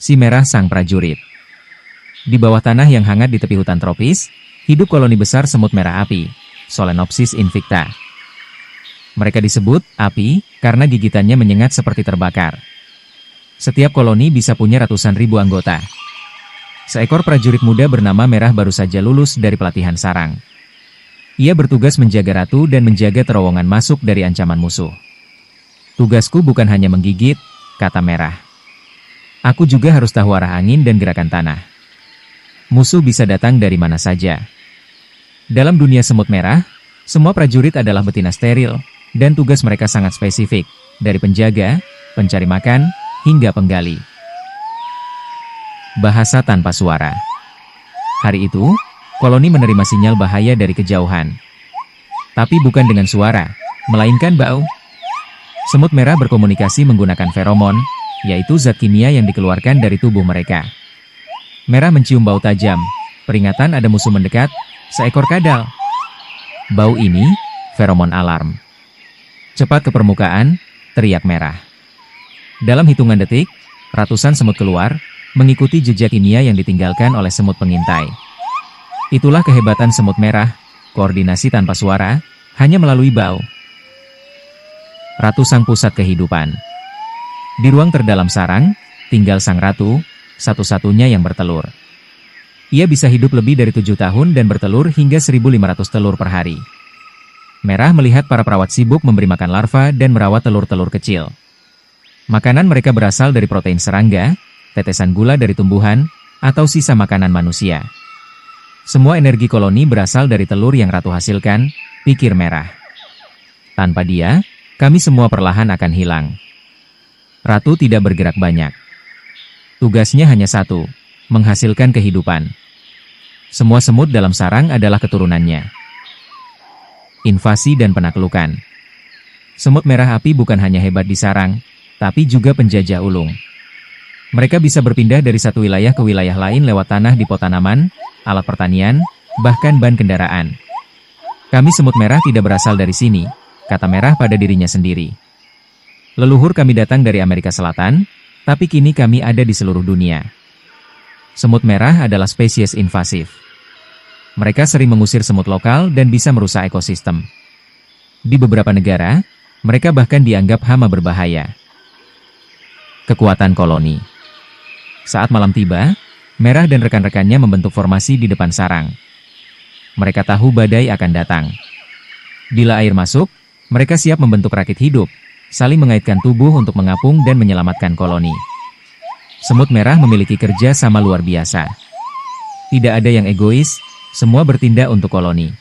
si merah sang prajurit. Di bawah tanah yang hangat di tepi hutan tropis, hidup koloni besar semut merah api, Solenopsis invicta. Mereka disebut api karena gigitannya menyengat seperti terbakar. Setiap koloni bisa punya ratusan ribu anggota. Seekor prajurit muda bernama Merah baru saja lulus dari pelatihan sarang. Ia bertugas menjaga ratu dan menjaga terowongan masuk dari ancaman musuh. Tugasku bukan hanya menggigit, kata Merah. Aku juga harus tahu arah angin dan gerakan tanah. Musuh bisa datang dari mana saja. Dalam dunia semut merah, semua prajurit adalah betina steril, dan tugas mereka sangat spesifik, dari penjaga, pencari makan, hingga penggali. Bahasa tanpa suara. Hari itu, koloni menerima sinyal bahaya dari kejauhan. Tapi bukan dengan suara, melainkan bau. Semut merah berkomunikasi menggunakan feromon, yaitu zat kimia yang dikeluarkan dari tubuh mereka. Merah mencium bau tajam, peringatan ada musuh mendekat, seekor kadal. Bau ini, feromon alarm. Cepat ke permukaan, teriak Merah. Dalam hitungan detik, ratusan semut keluar, mengikuti jejak kimia yang ditinggalkan oleh semut pengintai. Itulah kehebatan semut merah, koordinasi tanpa suara, hanya melalui bau. Ratu sang pusat kehidupan. Di ruang terdalam sarang, tinggal sang ratu, satu-satunya yang bertelur. Ia bisa hidup lebih dari 7 tahun dan bertelur hingga 1.500 telur per hari. Merah melihat para perawat sibuk memberi makan larva dan merawat telur-telur kecil. Makanan mereka berasal dari protein serangga, tetesan gula dari tumbuhan, atau sisa makanan manusia. Semua energi koloni berasal dari telur yang ratu hasilkan, pikir Merah. Tanpa dia, kami semua perlahan akan hilang. Ratu tidak bergerak banyak. Tugasnya hanya satu, menghasilkan kehidupan. Semua semut dalam sarang adalah keturunannya. Invasi dan penaklukan. Semut merah api bukan hanya hebat di sarang, tapi juga penjajah ulung. Mereka bisa berpindah dari satu wilayah ke wilayah lain lewat tanah di pot tanaman, alat pertanian, bahkan ban kendaraan. Kami semut merah tidak berasal dari sini, kata Merah pada dirinya sendiri. Leluhur kami datang dari Amerika Selatan, tapi kini kami ada di seluruh dunia. Semut merah adalah spesies invasif. Mereka sering mengusir semut lokal dan bisa merusak ekosistem. Di beberapa negara, mereka bahkan dianggap hama berbahaya. Kekuatan koloni. Saat malam tiba, Merah dan rekan-rekannya membentuk formasi di depan sarang. Mereka tahu badai akan datang. Bila air masuk, mereka siap membentuk rakit hidup, saling mengaitkan tubuh untuk mengapung dan menyelamatkan koloni. Semut merah memiliki kerja sama luar biasa. Tidak ada yang egois, semua bertindak untuk koloni.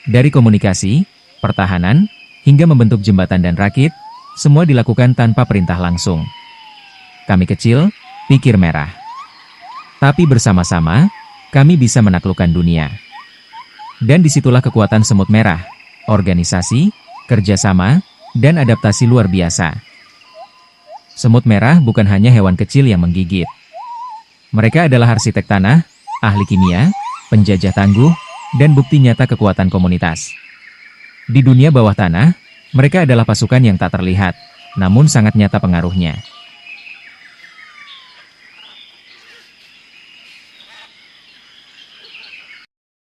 Dari komunikasi, pertahanan, hingga membentuk jembatan dan rakit, semua dilakukan tanpa perintah langsung. Kami kecil, pikir Merah. Tapi bersama-sama, kami bisa menaklukkan dunia. Dan disitulah kekuatan semut merah, organisasi, kerjasama, dan adaptasi luar biasa. Semut merah bukan hanya hewan kecil yang menggigit. Mereka adalah arsitek tanah, ahli kimia, penjajah tangguh, dan bukti nyata kekuatan komunitas. Di dunia bawah tanah, mereka adalah pasukan yang tak terlihat, namun sangat nyata pengaruhnya.